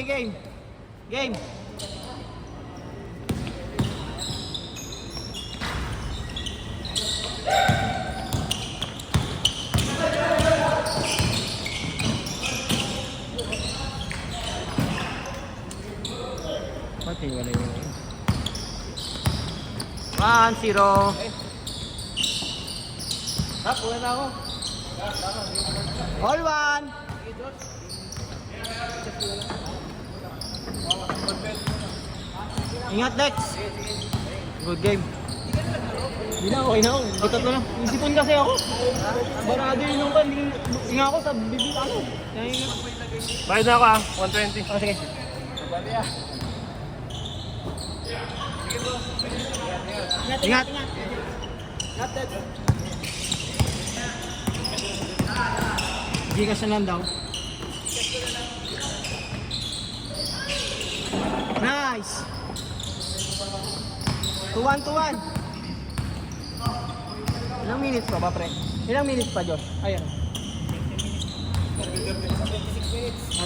Game. Game. Pati wala yun. 1-0. Tap, uwi na ako. All one. Ingat, Dex. Good game. Hindi na, okay na ako. Butat na lang. Isipon kasi ako. Barado yun yung kan. Singa ako sa bibig ano. Bayad na ako 120. Oh, sige. Ingat. Ingat, Dex. Gcash na lang daw. Nice! 2-1. Ilang minutes pa ba, pre? Ilang minutes pa, Josh? Ayan.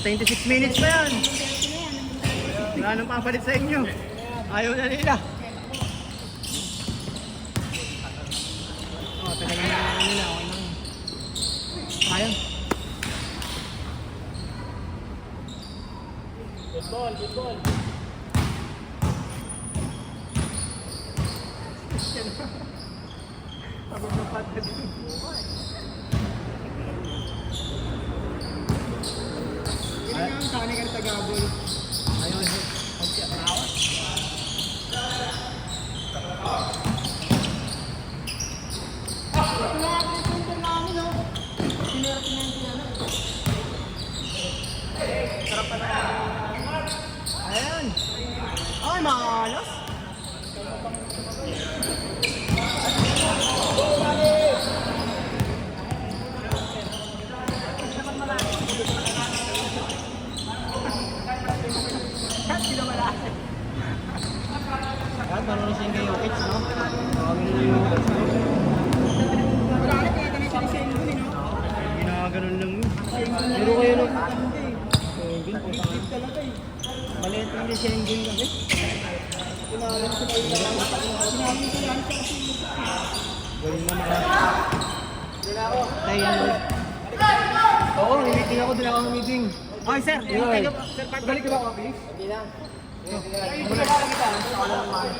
26 minutes pa yan. Wala nang papalit sa inyo. Ayaw na nila. Tagal na nila. Okay lang. Ayan. Good ball. Pagod na pata din. Hindi nga ang sani ka na tagabol. Ayun. Pagkakawat. Sarap pa na. Ayan. Ay, malas. Parang siya yung Jokic, no? Kami na yung Jokic, no? Wala ka, kaya ganito ni Sengun, no? Ginaganon lang yun. Pero kayo no? Sengun, puta ka. Maliit lang ni Sengun kasi. Sinabi ko lang sa kasi. Galing na mga. Tayo yan, boy. Oo, meeting ako. Doon ako ng meeting. Okay, sir. Sir, balik ka ba ako, please? Hindi lang. Muna lang kita. Ako lang naman.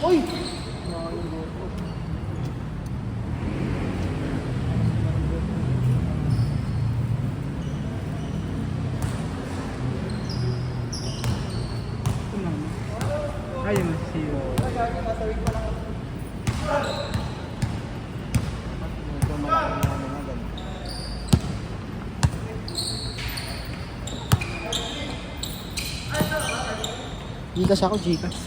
Uy! Ayun na si Gcash ako, Gcash.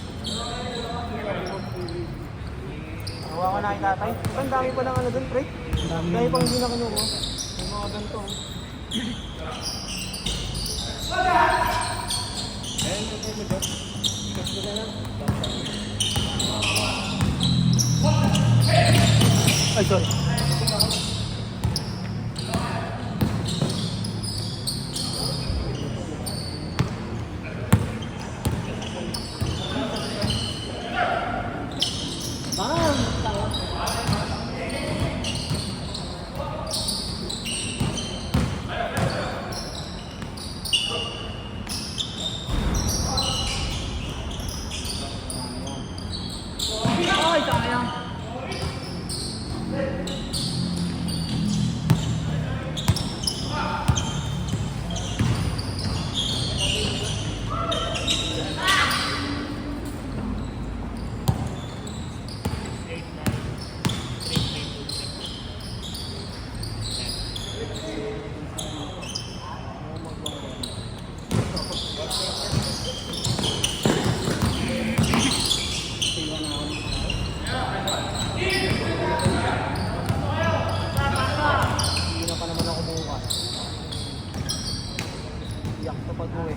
Nakuha ko na kay tatay. Ang dami pa lang ano dun, pre. Ang dami pang hindi na kinukuha. May mga ganito. Ayun, ito mo dyan. Gcash mo na lang. Ay, sorry. Ay, sayang. Hindi na pa naman ako bukas. Iyak to pag-uwi.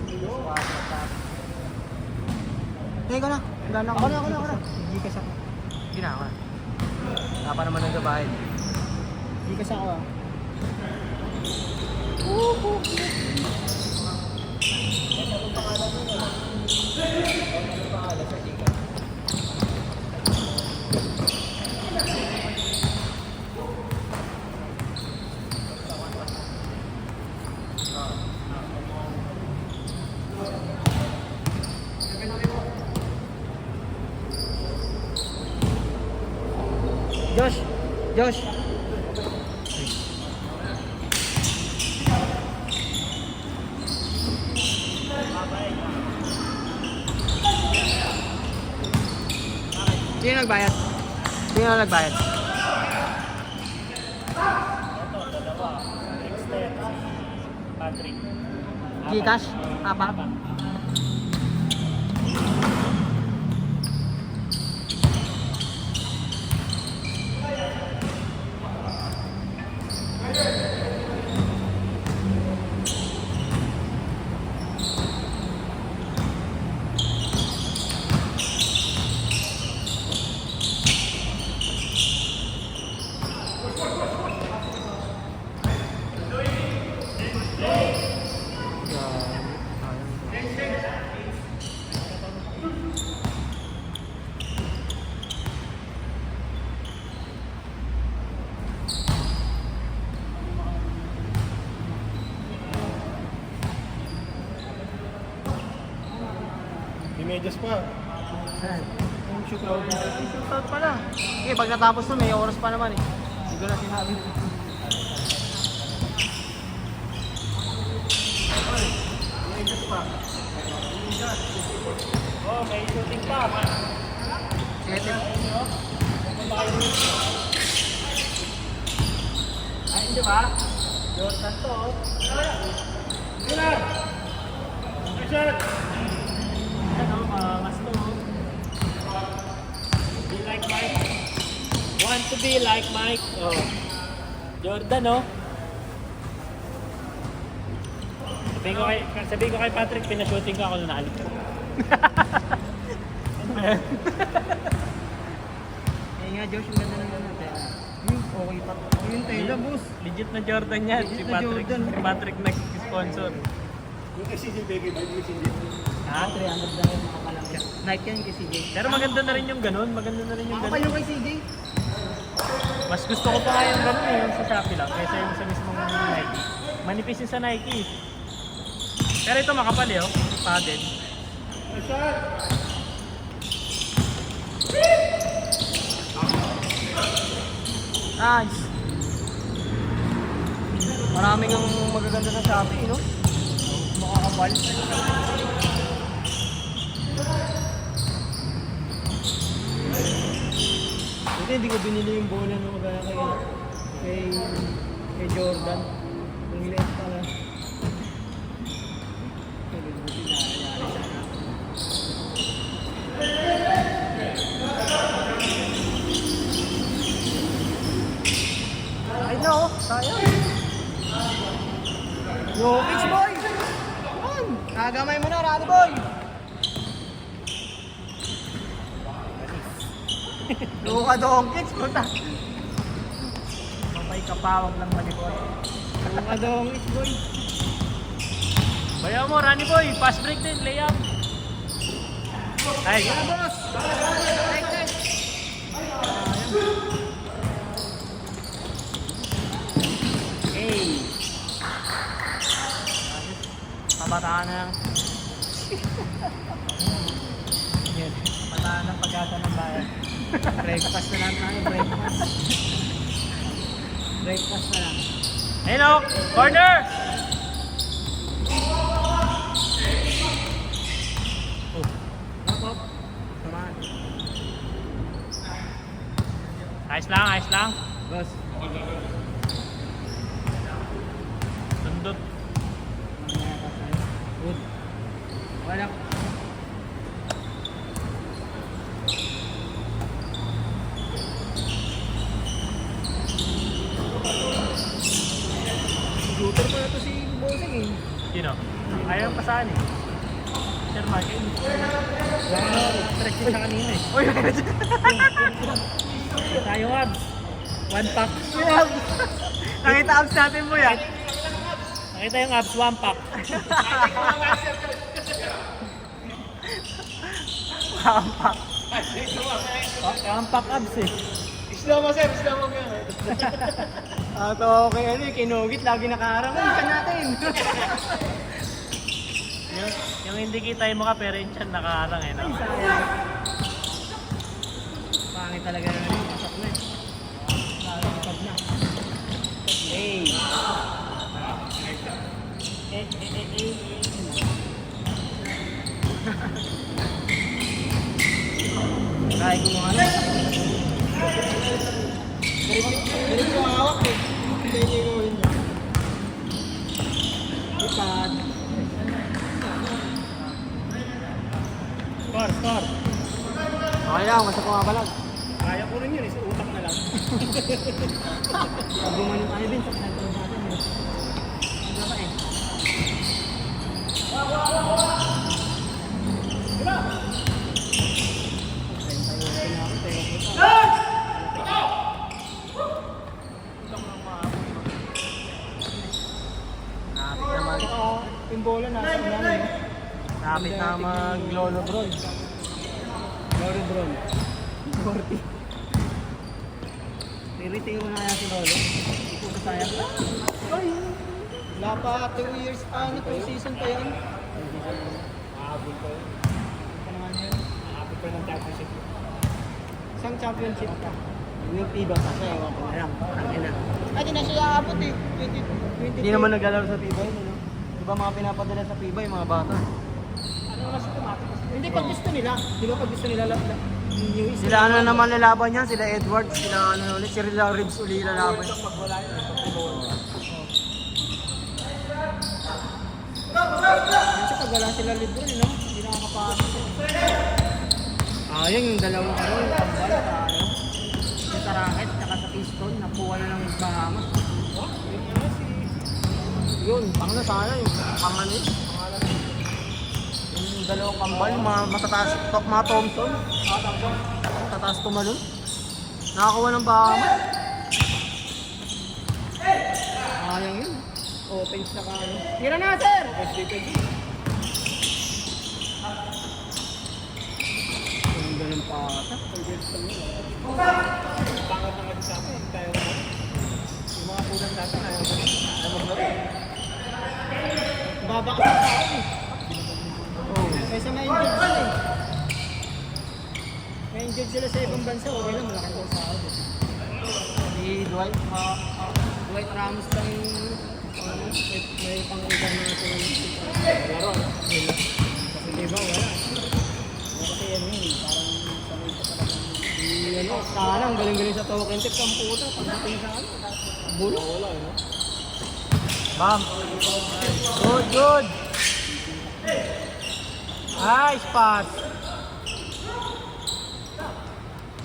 Teka na. Gana ako. Ako na. Gcash ako. Hindi na ako. Wala pa naman nagbabayad. Gcash ako ah. Josh. Sino nagbayad? Ito, dalawa. Dexter, si Patrick. Gcash? Apat? May medyas pa. Yung shootout na. Shootout pala. Eh, pag natapos to, may oras pa naman eh. Hindi ko na sinabi. Medyas pa. Oh, may shooting pa. Sete. Ay, hindi ba? Jordan to. Sila! Action! Ano, mas to. Be like Mike. Want to be like Mike. Oh. Jordan, oh. Sabihin ko kay Patrick, pinashooting ko ako nung naalit ko. Eh nga, Josh, yung ganda ng ano. Okay pa. Yung tela, boss. Legit na Jordan yan. Legit Si na Patrick, Jordan. si Patrick nag-sponsor. Yung kay CJ Begay, ba't yung CJ? Ah, 300 lang yung makapalang. Nike yan kay CJ. Pero maganda na rin yung ganun. Maganda na rin yung Ako pa ganun. yung kay CJ. Mas gusto ko pa nga yung ganun eh, yung sa Shopee lang, kaysa yung sa mismong Nike. Manipis yung sa Nike. Pero ito makapal eh, oh. Padded. Nice. Maraming ang magaganda sa Shopee, no? Makakapal. Buti hindi ko binili yung bola na magaya kay Jordan. Ang liit pala. Buti na nangyari sana. Jokic boy! Yun! Nagamay mo na, Rani boy! Luka Doncic, puta! Mapay kapawag lang malibot. Luka Doncic boy! Bayaw mo, Rani Boy. Fast break din, layup. Ay, Yan boss! Next! hey. Pabataan na lang. Pataan ng pag-asa ng bayan. Breakfast na lang tayo, breakfast. Breakfast na lang. Hello, corner! Oh, Hop, hop. Come on. ayos lang, ayos lang. Boss. Sundot. Good. Wala. Shooter pa na to si Bossing eh. Sino? Ayaw pa saan eh. Sir Martin. Stress siya kanina eh. Uy! Tayo abs. One pack. Nakita abs natin mo yan. Nakita yung abs, one pack. Hampak. One pack abs eh. Islam mo, sir. Islam mo nga. Ato okay ano eh, kinugit, lagi nakaharang. Uy, ikan natin. Yung hindi kita yung mukha pero yung tiyan nakaharang eh. No? Sayang. Pangit talaga na rin, pasok na eh. Lalakad na. Hey. Kaya ko mga ano. Ganito ko ang hawak eh. Hindi niyo gawin niya. Ipad. Score, score. Okay lang, basta pumabalag. Kaya ko rin yun. Sa utak na lang. Pag gumanon tayo din sa kanto natin eh. Ano ba eh? Napit naman. Yung bola nasa namin. Napit na mag-lolo bron. Lolo bron. 40. Tiritingin mo na kaya si Lolo. Hindi ko sayang. Ay! Wala pa, 2 years pa. Ano, 2 season pa yan. Mahabol ko. Ano naman yun? Mahabol ko ng championship. Isang championship ka. Yung Tiba pa siya, ewan ko na lang. Tangin na. Ay, di na siya aabot eh. 20. Hindi naman naglalaro sa Tiba yun, ano? Di ba mga pinapadala sa Tiba yung mga bata? Ano mas automatic? Hindi, pag gusto nila. Di ba pag gusto nila, sila ano naman lalaban yan? Sila Edwards, sila ano ulit, sila Ribs uli lalaban. Kasi pag wala sila Lebron, no? Hindi nakakapasok. Ayun yung dalawang ano, yung pambal, ano? Yung sa racket, saka sa piston, nakuha na ng Bahamas. Yun, pang na sana yung pangan eh. Yung dalawang kambal, mga matataas, mga Thompson. Matataas tumalon. Nakakuha ng Bahamas. Ayang yun. Offense na ka ano. Tira na, sir! Ang ganun pa ata. Pangat na nga din sa akin. Tayo naman. Yung mga kulang dati na yung maglaro. Baba ka sa tao eh. Oh. Kaysa ma-injured sila eh. Ma-injured sila sa ibang bansa. Okay lang, malaking kong sahod eh. Si Dwight Ramos lang yung may pang-ugan na ito yung laro. Kasi diba, wala. Kasi yan yun, parang sanay pa talaga. Ano, sana ang galing-galing sa token tip ang puta. Pagdating sa ano, bulong. Wala eh. Bam! Good, good! Nice pass!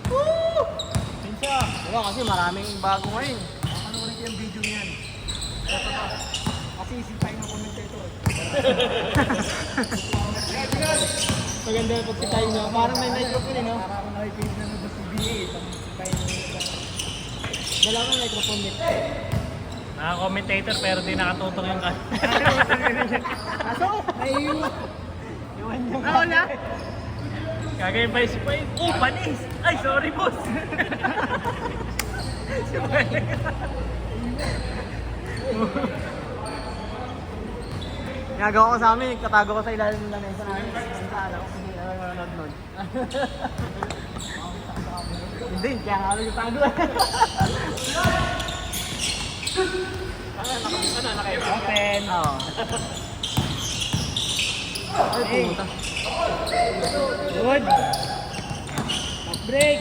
Woo! Pinsa! Diba kasi maraming bago ngayon. Ano ulit yung video niyan? Kasi isipay mo Maganda yung pagkitayo na. Parang may microphone eh, no? Parang nakikinig na ng BA. Tayo na Dalawang microphone nito. Naka-commentator pero di nakatutok yung Aso? Ay, Iwan niyo. wala. Kagaya ba si Pai? Oh, panis! Ay, sorry boss! Si Pai. Nagawa ko sa amin, katago ko sa ilalim ng lamesa namin. Sa ano, hindi na nanonood nun. Hindi, kaya nga yung tago. Open. Oo. Ay, pumunta. Good. Break.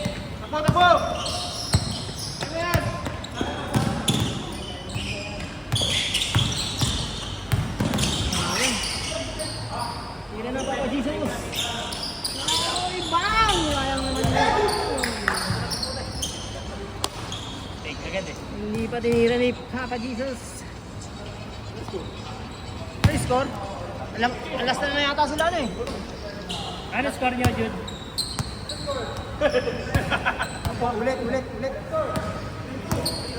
Tira na pa Jesus. Ay, bang! Sayang naman yun. Take agad eh. Hindi pa tinira ni Papa Jesus. Ano score? Alas na yata sila ano eh. Ano score niyo, Jude? Ulit.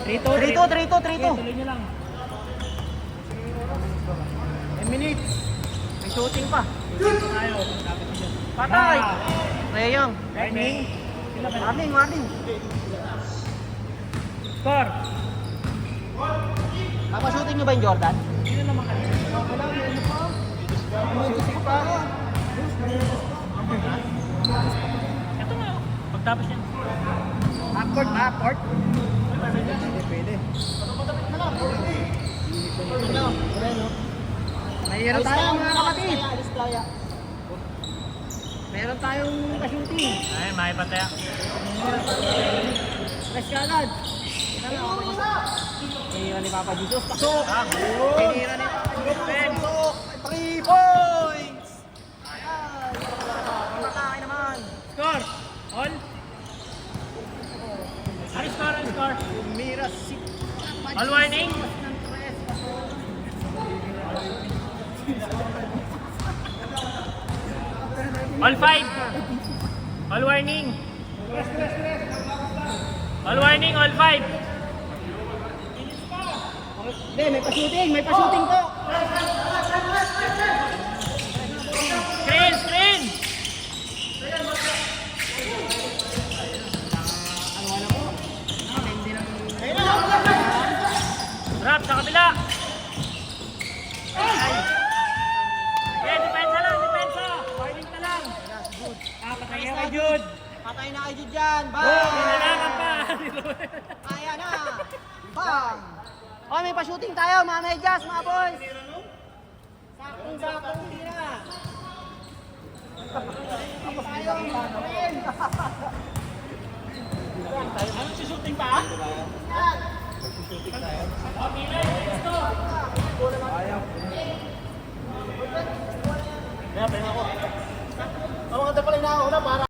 3-2. 3-2. Tuloy niyo lang. 10 minutes. May shooting pa. Tayo. Dapat niyo. Patay! Kaya yung. Warning. Warning. Score. Papashooting nyo ba yung Jordan? Sino naman kanina? Wala, may ano pa. Shooting pa. Ito nga. Pagtapos yan. Half-court. Pwede. Mayroon tayo mga kapatid. Meron tayong pa-shooting. Ay, makipataya. Press ka agad. Tinira ni Papa Jesus. Pasok! Ah, Tinira ni Papa Jesus. Pasok! 3 points! Ayan! Pamatay naman. Score. All. Ano score? Tumira si All warning. All 5. All warning. All 5. Hindi, may pa-shooting to. Screen. Drop sa kabila. Okay, depensa lang. Warning na lang. Patay kay Jude. Patay na kayo dyan. Nilalangan pa. Kaya na. Bang! Okay, may pa-shooting tayo, mga medyas, mga boys. Sakong tira. Ano si shooting pa? Kaya, pahinga ko.